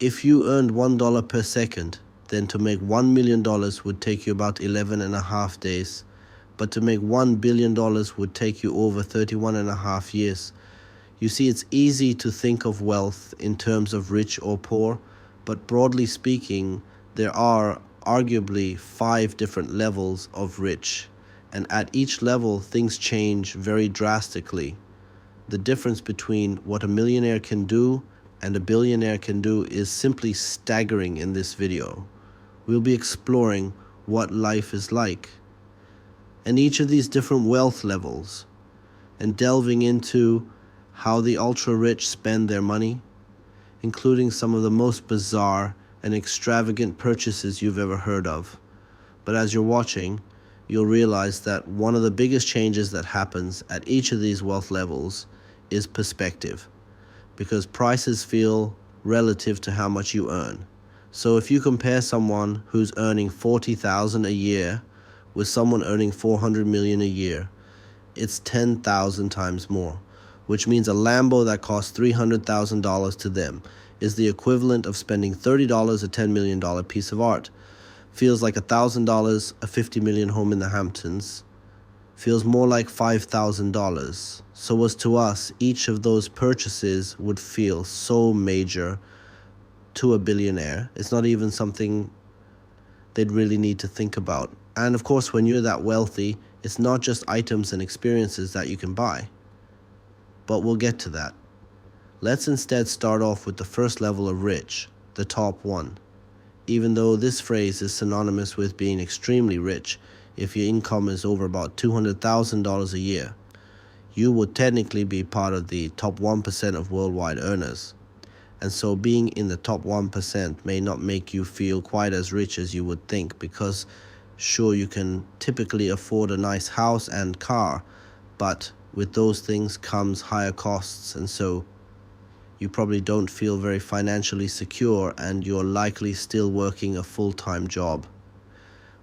If you earned $1 per second, then to make $1 million would take you about 11 and a half days. But to make $1 billion would take you over 31 and a half years. You see, it's easy to think of wealth in terms of rich or poor, but broadly speaking, there are arguably 5 different levels of rich. And at each level, things change very drastically. The difference between what a millionaire can do and a billionaire can do is simply staggering in this video. We'll be exploring what life is like and each of these different wealth levels, and delving into how the ultra-rich spend their money, including some of the most bizarre and extravagant purchases you've ever heard of. But as you're watching, you'll realize that one of the biggest changes that happens at each of these wealth levels is perspective, because prices feel relative to how much you earn. So if you compare someone who's earning $40,000 a year with someone earning $400 million a year, it's 10,000 times more, which means a Lambo that costs $300,000 to them is the equivalent of spending $30 a $10 million piece of art. Feels like $1,000 a $50 million home in the Hamptons. Feels more like $5,000. So as to us, each of those purchases would feel so major to a billionaire. It's not even something they'd really need to think about. And of course, when you're that wealthy, it's not just items and experiences that you can buy. But we'll get to that. Let's instead start off with the first level of rich, the top one. Even though this phrase is synonymous with being extremely rich, if your income is over about $200,000 a year, you would technically be part of the top 1% of worldwide earners. And so being in the top 1% may not make you feel quite as rich as you would think, because sure, you can typically afford a nice house and car, but with those things comes higher costs, and so you probably don't feel very financially secure, and you're likely still working a full-time job.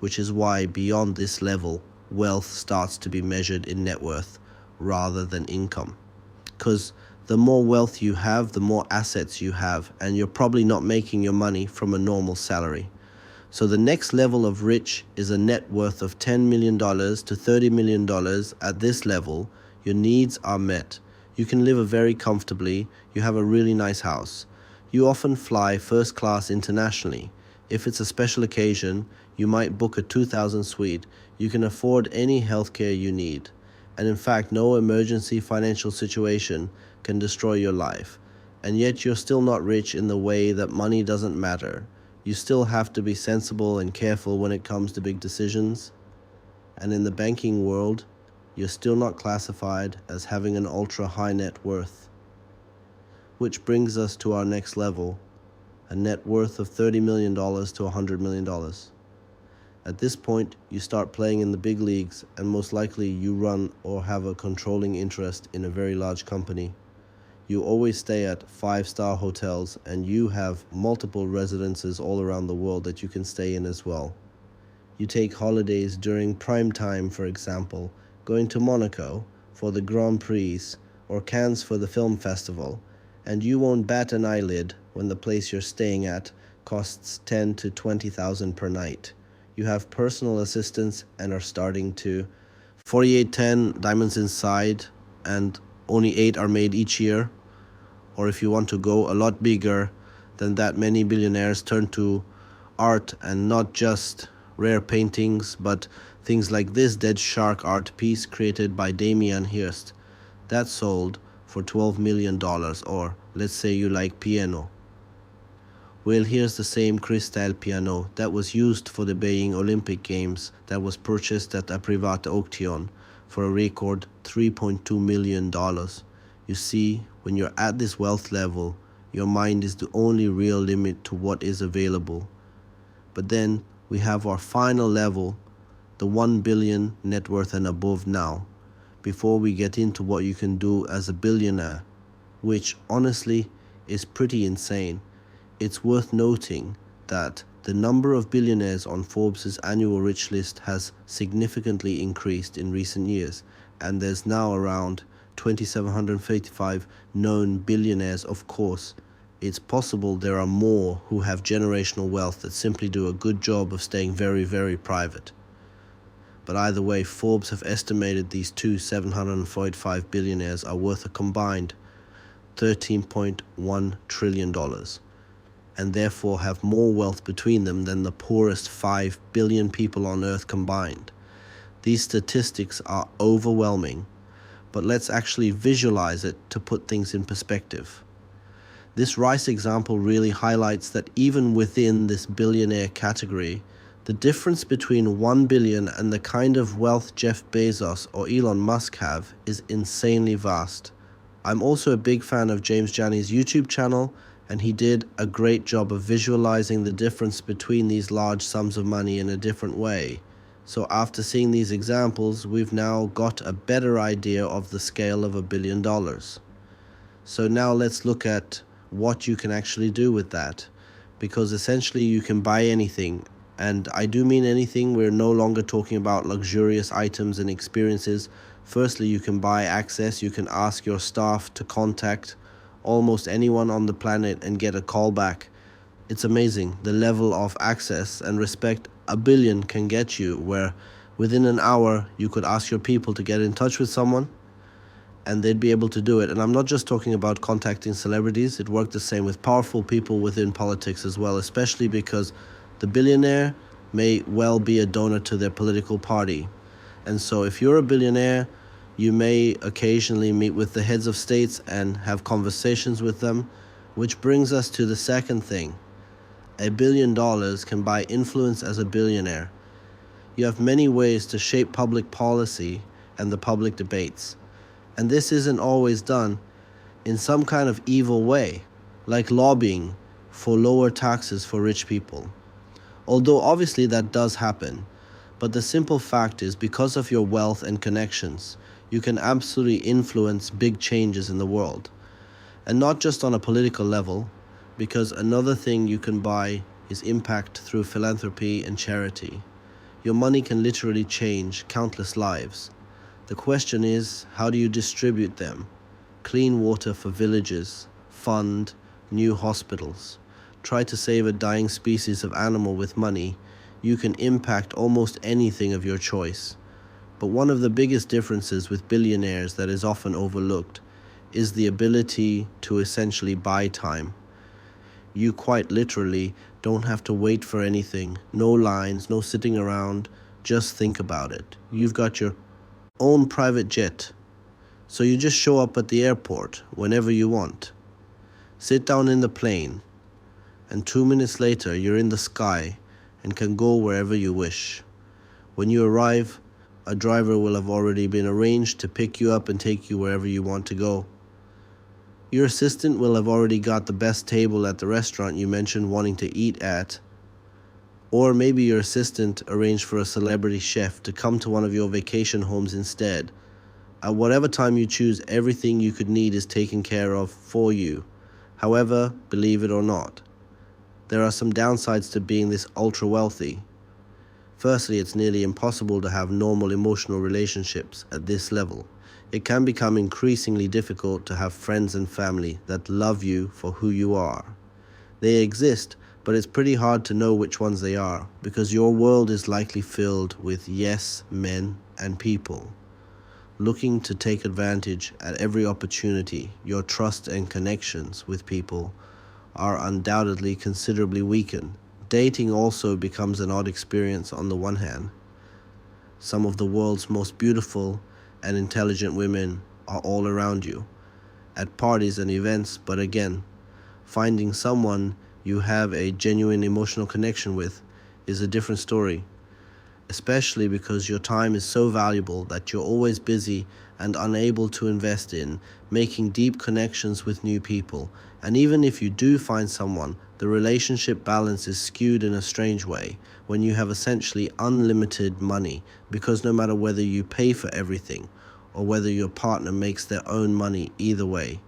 Which is why beyond this level, wealth starts to be measured in net worth rather than income. Because the more wealth you have, the more assets you have, and you're probably not making your money from a normal salary. So the next level of rich is a net worth of $10 million to $30 million. At this level, your needs are met. You can live very comfortably. You have a really nice house. You often fly first class internationally. If it's a special occasion, you might book a 2,000 suite. You can afford any healthcare you need. And in fact, no emergency financial situation can destroy your life. And yet you're still not rich in the way that money doesn't matter. You still have to be sensible and careful when it comes to big decisions. And in the banking world, you're still not classified as having an ultra high net worth. Which brings us to our next level, a net worth of $30 million to $100 million. At this point, you start playing in the big leagues, and most likely you run or have a controlling interest in a very large company. You always stay at 5-star hotels, and you have multiple residences all around the world that you can stay in as well. You take holidays during prime time, for example, going to Monaco for the Grand Prix or Cannes for the film festival, and you won't bat an eyelid when the place you're staying at costs $10,000 to $20,000 per night. You have personal assistants and are starting to 4810 diamonds inside, and only 8 are made each year. Or if you want to go a lot bigger than that, many billionaires turn to art, and not just rare paintings, but things like this dead shark art piece created by Damien Hirst. That sold for $12 million, or let's say you like piano. Well, here's the same crystal piano that was used for the Beijing Olympic Games that was purchased at a private auction for a record $3.2 million. You see, when you're at this wealth level, your mind is the only real limit to what is available. But then we have our final level, the 1 billion net worth and above now, before we get into what you can do as a billionaire, which honestly is pretty insane. It's worth noting that the number of billionaires on Forbes' annual rich list has significantly increased in recent years, and there's now around 2,755 known billionaires. Of course, it's possible there are more who have generational wealth that simply do a good job of staying very, very private. But either way, Forbes have estimated these two 745 billionaires are worth a combined $13.1 trillion, and therefore have more wealth between them than the poorest 5 billion people on Earth combined. These statistics are overwhelming, but let's actually visualize it to put things in perspective. This rice example really highlights that even within this billionaire category, the difference between 1 billion and the kind of wealth Jeff Bezos or Elon Musk have is insanely vast. I'm also a big fan of James Jani's YouTube channel, and he did a great job of visualizing the difference between these large sums of money in a different way. So after seeing these examples, we've now got a better idea of the scale of $1 billion. So now let's look at what you can actually do with that, because essentially you can buy anything. And I do mean anything. We're no longer talking about luxurious items and experiences. Firstly, you can buy access. You can ask your staff to contact almost anyone on the planet and get a call back. It's amazing the level of access and respect $1 billion can get you, where within an hour you could ask your people to get in touch with someone and they'd be able to do it. And I'm not just talking about contacting celebrities. It worked the same with powerful people within politics as well, especially because the billionaire may well be a donor to their political party. And so if you're a billionaire, you may occasionally meet with the heads of states and have conversations with them, which brings us to the second thing. $1 billion can buy influence as a billionaire. You have many ways to shape public policy and the public debates. And this isn't always done in some kind of evil way, like lobbying for lower taxes for rich people. Although obviously that does happen. But the simple fact is, because of your wealth and connections, you can absolutely influence big changes in the world. And not just on a political level, because another thing you can buy is impact through philanthropy and charity. Your money can literally change countless lives. The question is, how do you distribute them? Clean water for villages, fund new hospitals, try to save a dying species of animal with money. You can impact almost anything of your choice. But one of the biggest differences with billionaires that is often overlooked is the ability to essentially buy time. You quite literally don't have to wait for anything. No lines, no sitting around. Just think about it. You've got your own private jet. So you just show up at the airport whenever you want. Sit down in the plane, and 2 minutes later you're in the sky and can go wherever you wish. When you arrive, a driver will have already been arranged to pick you up and take you wherever you want to go. Your assistant will have already got the best table at the restaurant you mentioned wanting to eat at. Or maybe your assistant arranged for a celebrity chef to come to one of your vacation homes instead. At whatever time you choose, everything you could need is taken care of for you. However, believe it or not, there are some downsides to being this ultra wealthy. Firstly, it's nearly impossible to have normal emotional relationships at this level. It can become increasingly difficult to have friends and family that love you for who you are. They exist, but it's pretty hard to know which ones they are, because your world is likely filled with yes men and people looking to take advantage at every opportunity. Your trust and connections with people are undoubtedly considerably weakened. Dating also becomes an odd experience on the one hand. Some of the world's most beautiful and intelligent women are all around you at parties and events, but again, finding someone you have a genuine emotional connection with is a different story, especially because your time is so valuable that you're always busy and unable to invest in making deep connections with new people. And even if you do find someone, the relationship balance is skewed in a strange way when you have essentially unlimited money, because no matter whether you pay for everything or whether your partner makes their own money, either way,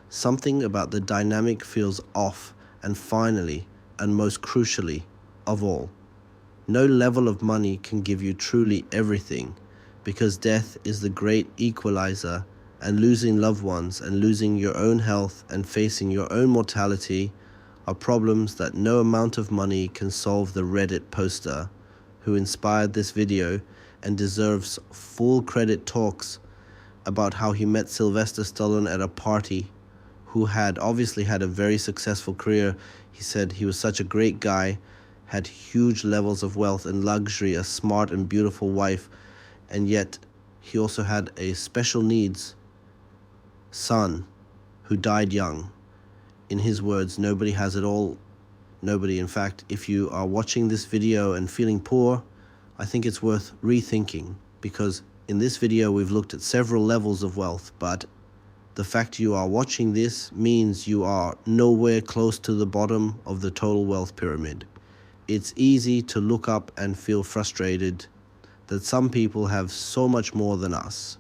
something about the dynamic feels off. And finally, and most crucially of all, no level of money can give you truly everything, because death is the great equalizer and losing loved ones and losing your own health and facing your own mortality are problems that no amount of money can solve. The Reddit poster who inspired this video and deserves full credit talks about how he met Sylvester Stallone at a party, who had obviously had a very successful career. He said he was such a great guy, had huge levels of wealth and luxury, a smart and beautiful wife, and yet he also had a special needs son who died young. In his words, nobody has it all. Nobody. In fact, if you are watching this video and feeling poor, I think it's worth rethinking, because in this video we've looked at several levels of wealth, but the fact you are watching this means you are nowhere close to the bottom of the total wealth pyramid. It's easy to look up and feel frustrated that some people have so much more than us.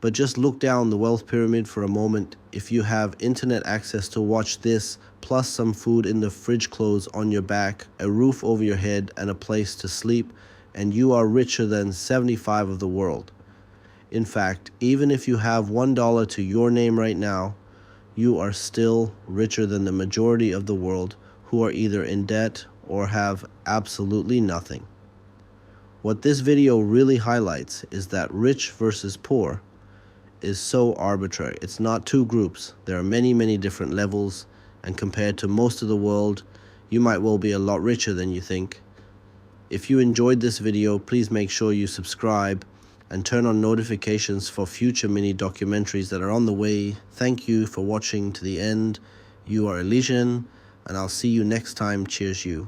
But just look down the wealth pyramid for a moment. If you have internet access to watch this, plus some food in the fridge, clothes on your back, a roof over your head, and a place to sleep, and you are richer than 75 of the world. In fact, even if you have $1 to your name right now, you are still richer than the majority of the world, who are either in debt or have absolutely nothing. What this video really highlights is that rich versus poor is so arbitrary. It's not two groups. There are many, many different levels, and compared to most of the world, you might well be a lot richer than you think. If you enjoyed this video, please make sure you subscribe and turn on notifications for future mini documentaries that are on the way. Thank you for watching to the end. You are Elysian, and I'll see you next time. Cheers you.